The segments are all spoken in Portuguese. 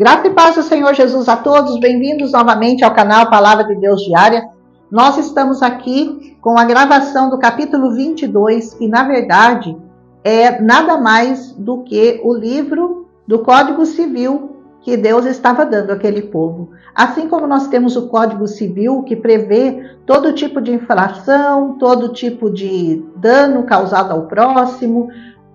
Graça e paz do Senhor Jesus a todos, bem-vindos novamente ao canal Palavra de Deus Diária. Nós estamos aqui com a gravação do capítulo 22, que na verdade é nada mais do que o livro do Código Civil que Deus estava dando àquele povo. Assim como nós temos o Código Civil que prevê todo tipo de infração, todo tipo de dano causado ao próximo,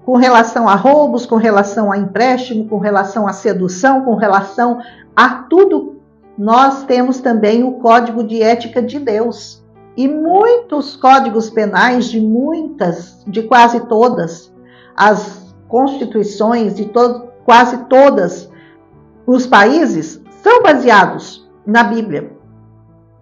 com relação a roubos, com relação a empréstimo, com relação a sedução, com relação a tudo, nós temos também o Código de Ética de Deus. E muitos códigos penais de quase todas as constituições de quase todos os países são baseados na Bíblia.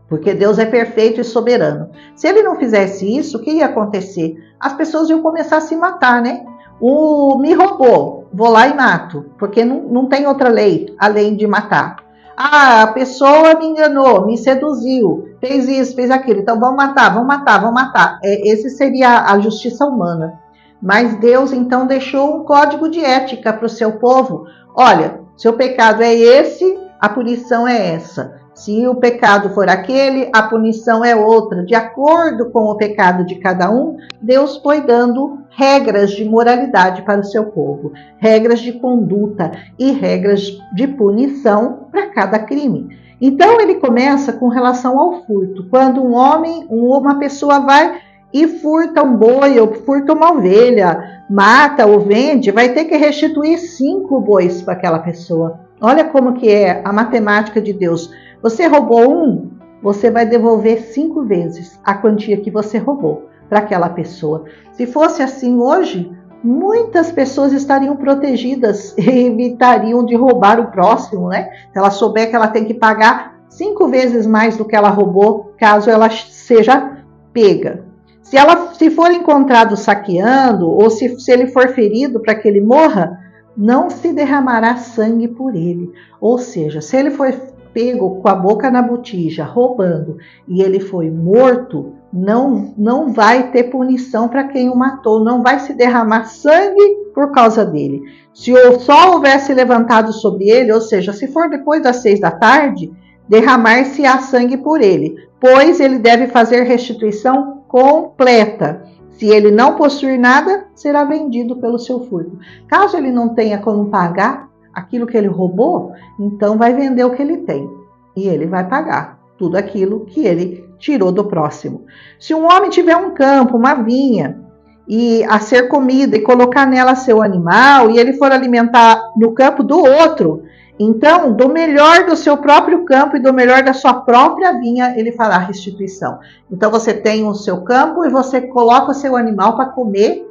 Porque Deus é perfeito e soberano. Se ele não fizesse isso, o que ia acontecer? As pessoas iam começar a se matar, né? Me roubou, vou lá e mato, porque não tem outra lei além de matar. A pessoa me enganou, me seduziu, fez isso, fez aquilo, então vamos matar. Esse seria a justiça humana. Mas Deus então deixou um código de ética para o seu povo. Olha, seu pecado é esse, a punição é essa. Se o pecado for aquele, a punição é outra. De acordo com o pecado de cada um, Deus foi dando regras de moralidade para o seu povo, regras de conduta e regras de punição para cada crime. Então ele começa com relação ao furto. Quando uma pessoa vai e furta um boi ou furta uma ovelha, mata ou vende, vai ter que restituir 5 bois para aquela pessoa. Olha como que é a matemática de Deus. Você roubou um, você vai devolver 5 vezes a quantia que você roubou para aquela pessoa. Se fosse assim hoje, muitas pessoas estariam protegidas e evitariam de roubar o próximo, né? Se ela souber que ela tem que pagar 5 vezes mais do que ela roubou, caso ela seja pega. Se for encontrado saqueando, ou se ele for ferido para que ele morra, não se derramará sangue por ele. Ou seja, se ele for pego com a boca na botija, roubando, e ele foi morto, não vai ter punição para quem o matou, não vai se derramar sangue por causa dele. Se o sol houvesse levantado sobre ele, ou seja, se for depois das 6 da tarde, derramar-se-á sangue por ele, pois ele deve fazer restituição completa. Se ele não possuir nada, será vendido pelo seu furto. Caso ele não tenha como pagar aquilo que ele roubou, então vai vender o que ele tem. E ele vai pagar tudo aquilo que ele tirou do próximo. Se um homem tiver um campo, uma vinha, e a ser comida e colocar nela seu animal, e ele for alimentar no campo do outro, então, do melhor do seu próprio campo e do melhor da sua própria vinha, ele fará restituição. Então, você tem o seu campo e você coloca o seu animal para comer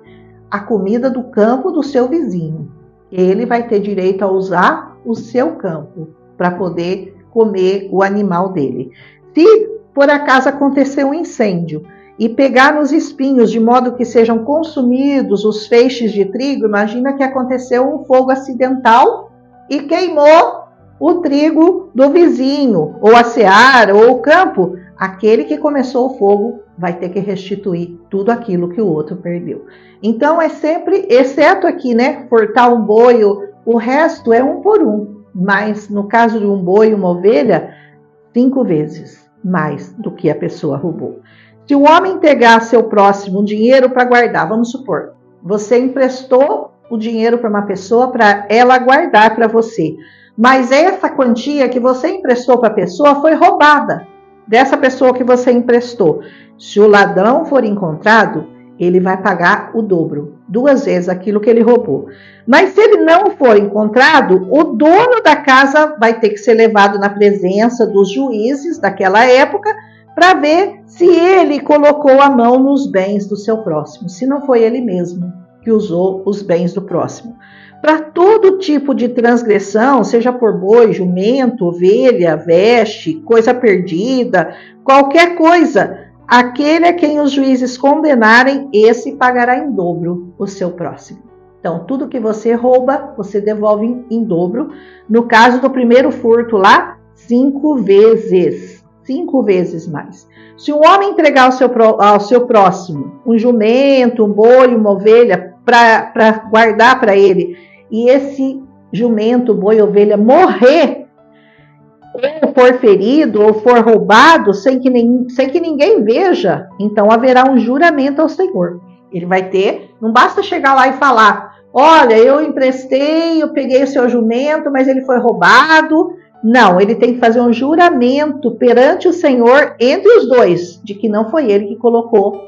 a comida do campo do seu vizinho. Ele vai ter direito a usar o seu campo para poder comer o animal dele. Se por acaso acontecer um incêndio e pegar nos espinhos de modo que sejam consumidos os feixes de trigo, imagina que aconteceu um fogo acidental e queimou o trigo do vizinho, ou a seara, ou o campo. Aquele que começou o fogo vai ter que restituir tudo aquilo que o outro perdeu. Então é sempre, exceto aqui, né, furtar um boi, o resto é 1 por 1. Mas no caso de um boi e uma ovelha, 5 vezes mais do que a pessoa roubou. Se o homem entregar ao seu próximo dinheiro para guardar, vamos supor, você emprestou o dinheiro para uma pessoa para ela guardar para você. Mas essa quantia que você emprestou para a pessoa foi roubada dessa pessoa que você emprestou. Se o ladrão for encontrado, ele vai pagar o dobro, 2 vezes aquilo que ele roubou. Mas se ele não for encontrado, o dono da casa vai ter que ser levado na presença dos juízes daquela época para ver se ele colocou a mão nos bens do seu próximo, se não foi ele mesmo que usou os bens do próximo. Para todo tipo de transgressão, seja por boi, jumento, ovelha, veste, coisa perdida, qualquer coisa, aquele a quem os juízes condenarem, esse pagará em dobro o seu próximo. Então, tudo que você rouba, você devolve em dobro. No caso do primeiro furto lá, 5 vezes. 5 vezes mais. Se um homem entregar ao seu próximo um jumento, um boi, uma ovelha, para guardar para ele, e esse jumento, boi, ovelha morrer, ou for ferido, ou for roubado, sem que ninguém veja, então haverá um juramento ao Senhor. Ele vai ter, não basta chegar lá e falar, olha, eu emprestei, eu peguei o seu jumento, mas ele foi roubado. Não, ele tem que fazer um juramento perante o Senhor, entre os dois, de que não foi ele que colocou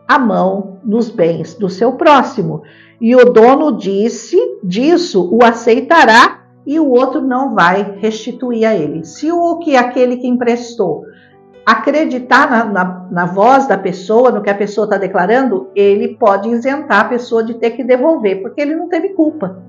a mão nos bens do seu próximo. E o dono disso o aceitará e o outro não vai restituir a ele. Se aquele que emprestou acreditar na voz da pessoa, no que a pessoa está declarando, ele pode isentar a pessoa de ter que devolver, porque ele não teve culpa.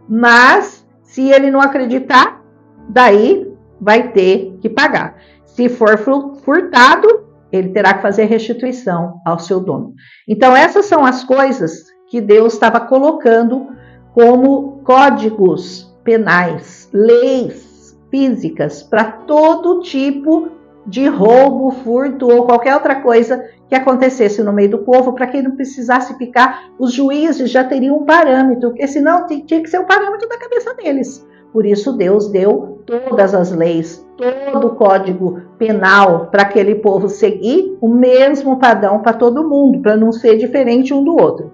Mas, se ele não acreditar, daí vai ter que pagar. Se for furtado, ele terá que fazer restituição ao seu dono. Então, essas são as coisas que Deus estava colocando como códigos penais, leis físicas para todo tipo de roubo, furto ou qualquer outra coisa que acontecesse no meio do povo, para que não precisasse ficar, os juízes já teriam um parâmetro, porque senão tinha que ser o parâmetro da cabeça deles. Por isso Deus deu todas as leis, todo o código penal para aquele povo seguir o mesmo padrão para todo mundo, para não ser diferente um do outro.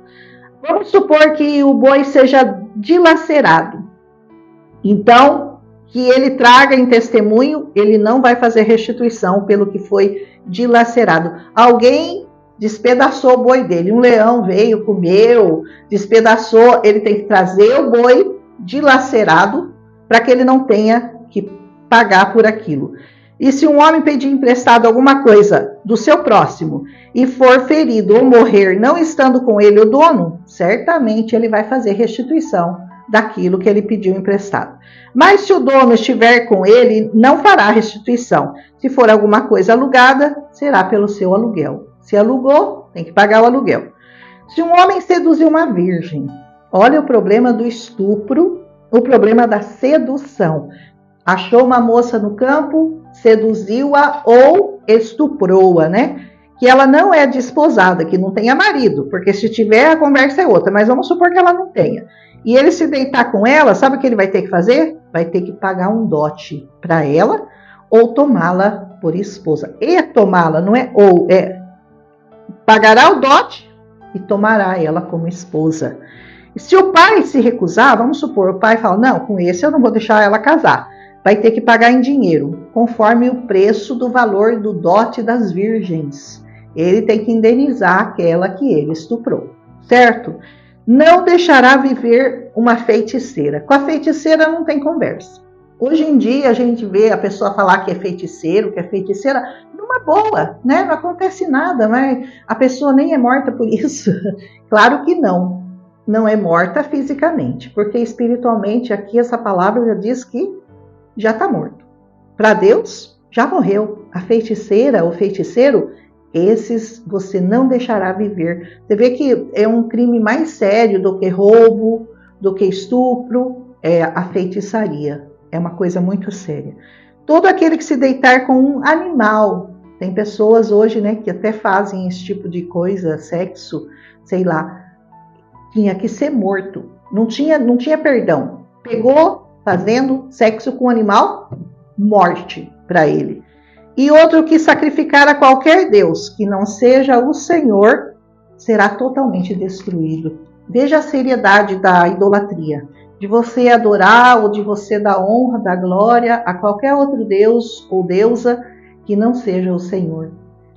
Vamos supor que o boi seja dilacerado. Então, que ele traga em testemunho, ele não vai fazer restituição pelo que foi dilacerado. Alguém despedaçou o boi dele, um leão veio, comeu, despedaçou, ele tem que trazer o boi dilacerado para que ele não tenha que pagar por aquilo. E se um homem pedir emprestado alguma coisa do seu próximo e for ferido ou morrer não estando com ele o dono, certamente ele vai fazer restituição daquilo que ele pediu emprestado. Mas se o dono estiver com ele, não fará restituição. Se for alguma coisa alugada, será pelo seu aluguel. Se alugou, tem que pagar o aluguel. Se um homem seduziu uma virgem, olha o problema do estupro, o problema da sedução. Achou uma moça no campo, seduziu-a ou estuprou-a, né? Que ela não é desposada, que não tenha marido, porque se tiver a conversa é outra, mas vamos supor que ela não tenha. E ele se deitar com ela, sabe o que ele vai ter que fazer? Vai ter que pagar um dote para ela ou tomá-la por esposa. E tomá-la, não é ou, é pagará o dote e tomará ela como esposa. E se o pai se recusar, vamos supor, o pai fala, não, com esse eu não vou deixar ela casar. Vai ter que pagar em dinheiro, conforme o preço do valor do dote das virgens. Ele tem que indenizar aquela que ele estuprou, certo? Não deixará viver uma feiticeira. Com a feiticeira não tem conversa. Hoje em dia a gente vê a pessoa falar que é feiticeiro, que é feiticeira, numa boa, né? Não acontece nada, mas a pessoa nem é morta por isso. Claro que não. Não é morta fisicamente, porque espiritualmente aqui essa palavra já diz que já está morto. Para Deus, já morreu. A feiticeira, o feiticeiro, esses você não deixará viver. Você vê que é um crime mais sério do que roubo, do que estupro, é a feitiçaria. É uma coisa muito séria. Todo aquele que se deitar com um animal, tem pessoas hoje, né, que até fazem esse tipo de coisa, sexo, sei lá, tinha que ser morto. Não tinha perdão. Pegou fazendo sexo com um animal, morte para ele. E outro que sacrificar a qualquer Deus que não seja o Senhor, será totalmente destruído. Veja a seriedade da idolatria, de você adorar ou de você dar honra, dar glória a qualquer outro Deus ou deusa que não seja o Senhor.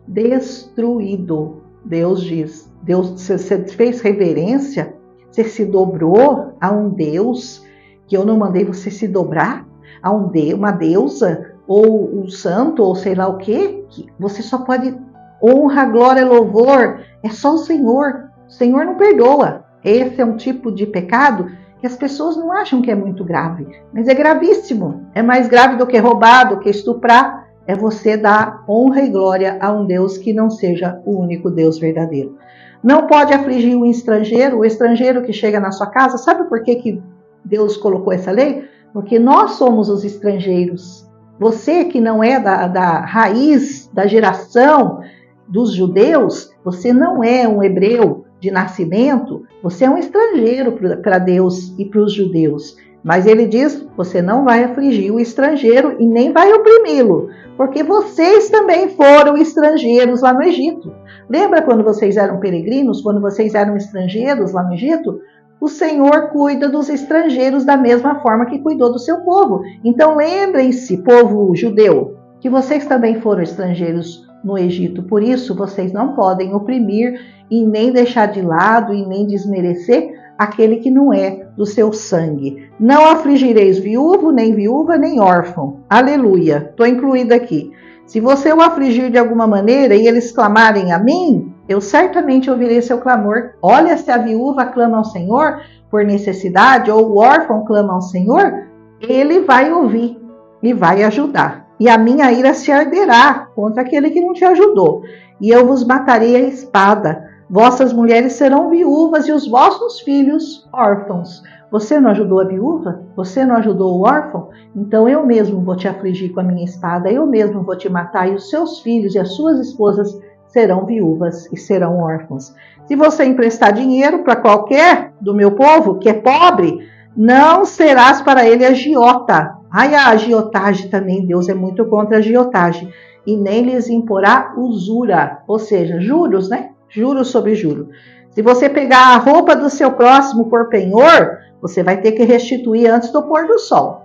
Destruído, Deus diz. Deus, você fez reverência, você se dobrou a um Deus que eu não mandei você se dobrar, a uma deusa, ou um santo, ou sei lá o quê, que você só pode honra, glória, louvor, é só o Senhor. O Senhor não perdoa. Esse é um tipo de pecado que as pessoas não acham que é muito grave, mas é gravíssimo. É mais grave do que roubar, do que estuprar. É você dar honra e glória a um Deus que não seja o único Deus verdadeiro. Não pode afligir o estrangeiro que chega na sua casa. Sabe por que Deus colocou essa lei? Porque nós somos os estrangeiros. Você que não é da raiz, da geração dos judeus, você não é um hebreu de nascimento, você é um estrangeiro para Deus e para os judeus. Mas ele diz, você não vai afligir o estrangeiro e nem vai oprimi-lo, porque vocês também foram estrangeiros lá no Egito. Lembra quando vocês eram peregrinos, quando vocês eram estrangeiros lá no Egito? O Senhor cuida dos estrangeiros da mesma forma que cuidou do seu povo. Então lembrem-se, povo judeu, que vocês também foram estrangeiros no Egito. Por isso, vocês não podem oprimir e nem deixar de lado e nem desmerecer aquele que não é do seu sangue. Não afligireis viúvo, nem órfão. Aleluia. Estou incluída aqui. Se você o afligir de alguma maneira e eles clamarem a mim, eu certamente ouvirei seu clamor. Olha, se a viúva clama ao Senhor por necessidade, ou o órfão clama ao Senhor, ele vai ouvir e vai ajudar. E a minha ira se arderá contra aquele que não te ajudou. E eu vos matarei a espada. Vossas mulheres serão viúvas e os vossos filhos órfãos. Você não ajudou a viúva? Você não ajudou o órfão? Então eu mesmo vou te afligir com a minha espada, eu mesmo vou te matar, e os seus filhos e as suas esposas serão viúvas e serão órfãos. Se você emprestar dinheiro para qualquer do meu povo que é pobre, não serás para ele agiota. Ai, a agiotagem também, Deus é muito contra a agiotagem. E nem lhes imporá usura, ou seja, juros, né? Juros sobre juros. Se você pegar a roupa do seu próximo por penhor, você vai ter que restituir antes do pôr do sol.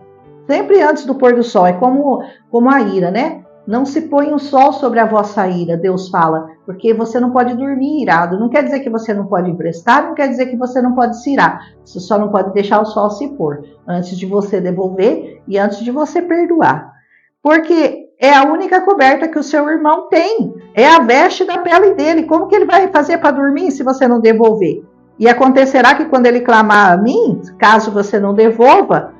Sempre antes do pôr do sol. É como a ira, né? Não se põe o sol sobre a vossa ira, Deus fala, porque você não pode dormir irado. Não quer dizer que você não pode emprestar, não quer dizer que você não pode se irar. Você só não pode deixar o sol se pôr antes de você devolver e antes de você perdoar. Porque é a única coberta que o seu irmão tem. É a veste da pele dele. Como que ele vai fazer para dormir se você não devolver? E acontecerá que quando ele clamar a mim, caso você não devolva,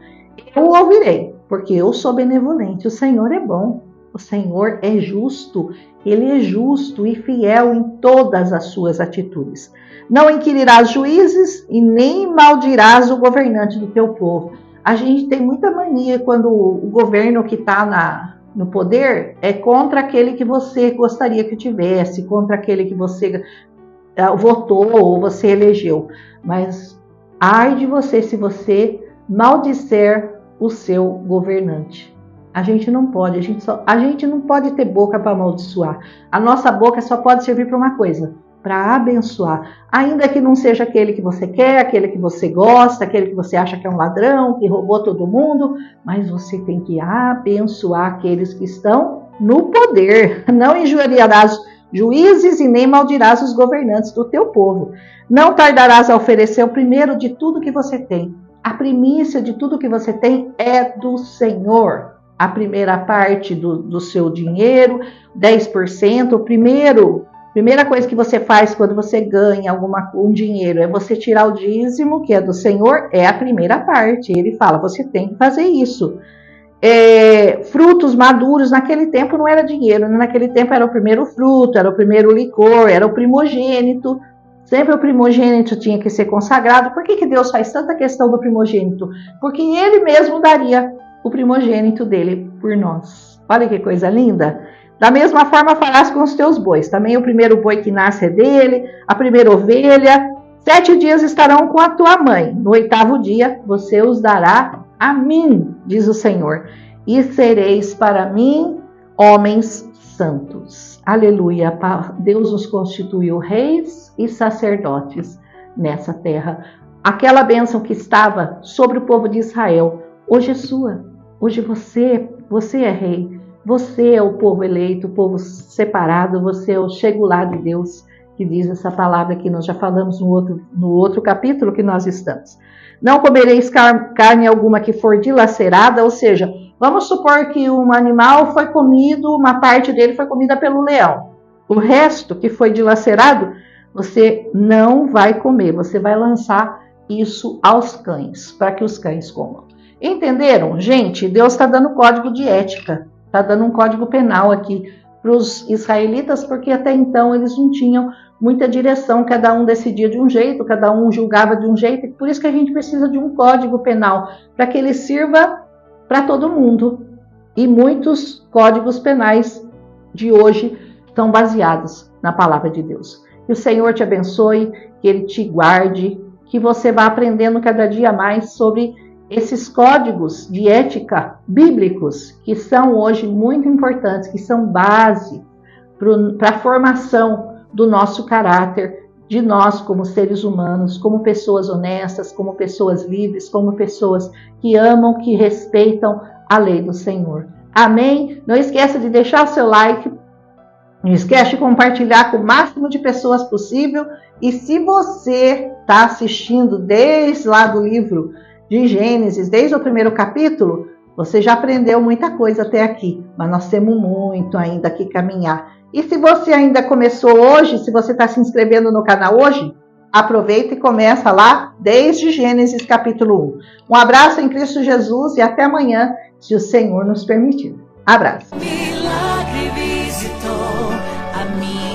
eu o ouvirei, porque eu sou benevolente. O Senhor é bom. O Senhor é justo. Ele é justo e fiel em todas as suas atitudes. Não inquirirás juízes e nem maldirás o governante do teu povo. A gente tem muita mania quando o governo que está no poder é contra aquele que você gostaria que tivesse, contra aquele que você votou ou você elegeu. Mas ai de você se você maldisser o seu governante. A gente não pode, a gente não pode ter boca para amaldiçoar. A nossa boca só pode servir para uma coisa, para abençoar. Ainda que não seja aquele que você quer, aquele que você gosta, aquele que você acha que é um ladrão, que roubou todo mundo, mas você tem que abençoar aqueles que estão no poder. Não injuriarás juízes e nem maldirás os governantes do teu povo. Não tardarás a oferecer o primeiro de tudo que você tem. A primícia de tudo que você tem é do Senhor. A primeira parte do seu dinheiro, 10%, primeira coisa que você faz quando você ganha um dinheiro é você tirar o dízimo, que é do Senhor, é a primeira parte. Ele fala, você tem que fazer isso. Frutos maduros, naquele tempo não era dinheiro, naquele tempo era o primeiro fruto, era o primeiro licor, era o primogênito. Sempre o primogênito tinha que ser consagrado. Por que Deus faz tanta questão do primogênito? Porque ele mesmo daria o primogênito dele por nós. Olha que coisa linda. Da mesma forma farás com os teus bois. Também o primeiro boi que nasce é dele, a primeira ovelha. 7 dias estarão com a tua mãe. No 8º dia você os dará a mim, diz o Senhor. E sereis para mim homens santos. Aleluia. Deus nos constituiu reis e sacerdotes nessa terra. Aquela bênção que estava sobre o povo de Israel, hoje é sua. Hoje você é rei. Você é o povo eleito, o povo separado, você é o chegulá de Deus, que diz essa palavra que nós já falamos no outro capítulo que nós estamos. Não comereis carne alguma que for dilacerada, ou seja, vamos supor que um animal foi comido, uma parte dele foi comida pelo leão. O resto que foi dilacerado, você não vai comer, você vai lançar isso aos cães, para que os cães comam. Entenderam? Gente, Deus está dando código de ética. Está dando um código penal aqui para os israelitas, porque até então eles não tinham muita direção, cada um decidia de um jeito, cada um julgava de um jeito, e por isso que a gente precisa de um código penal, para que ele sirva para todo mundo. E muitos códigos penais de hoje são baseados na palavra de Deus. Que o Senhor te abençoe, que Ele te guarde, que você vá aprendendo cada dia mais sobre esses códigos de ética bíblicos que são hoje muito importantes, que são base para a formação do nosso caráter, de nós como seres humanos, como pessoas honestas, como pessoas livres, como pessoas que amam, que respeitam a lei do Senhor. Amém? Não esqueça de deixar seu like, não esquece de compartilhar com o máximo de pessoas possível. E se você está assistindo desde lá do livro de Gênesis, desde o primeiro capítulo, você já aprendeu muita coisa até aqui, mas nós temos muito ainda que caminhar. E se você ainda começou hoje, se você está se inscrevendo no canal hoje, aproveita e começa lá desde Gênesis capítulo 1. Um abraço em Cristo Jesus e até amanhã, se o Senhor nos permitir. Abraço. Milagre visitou a minha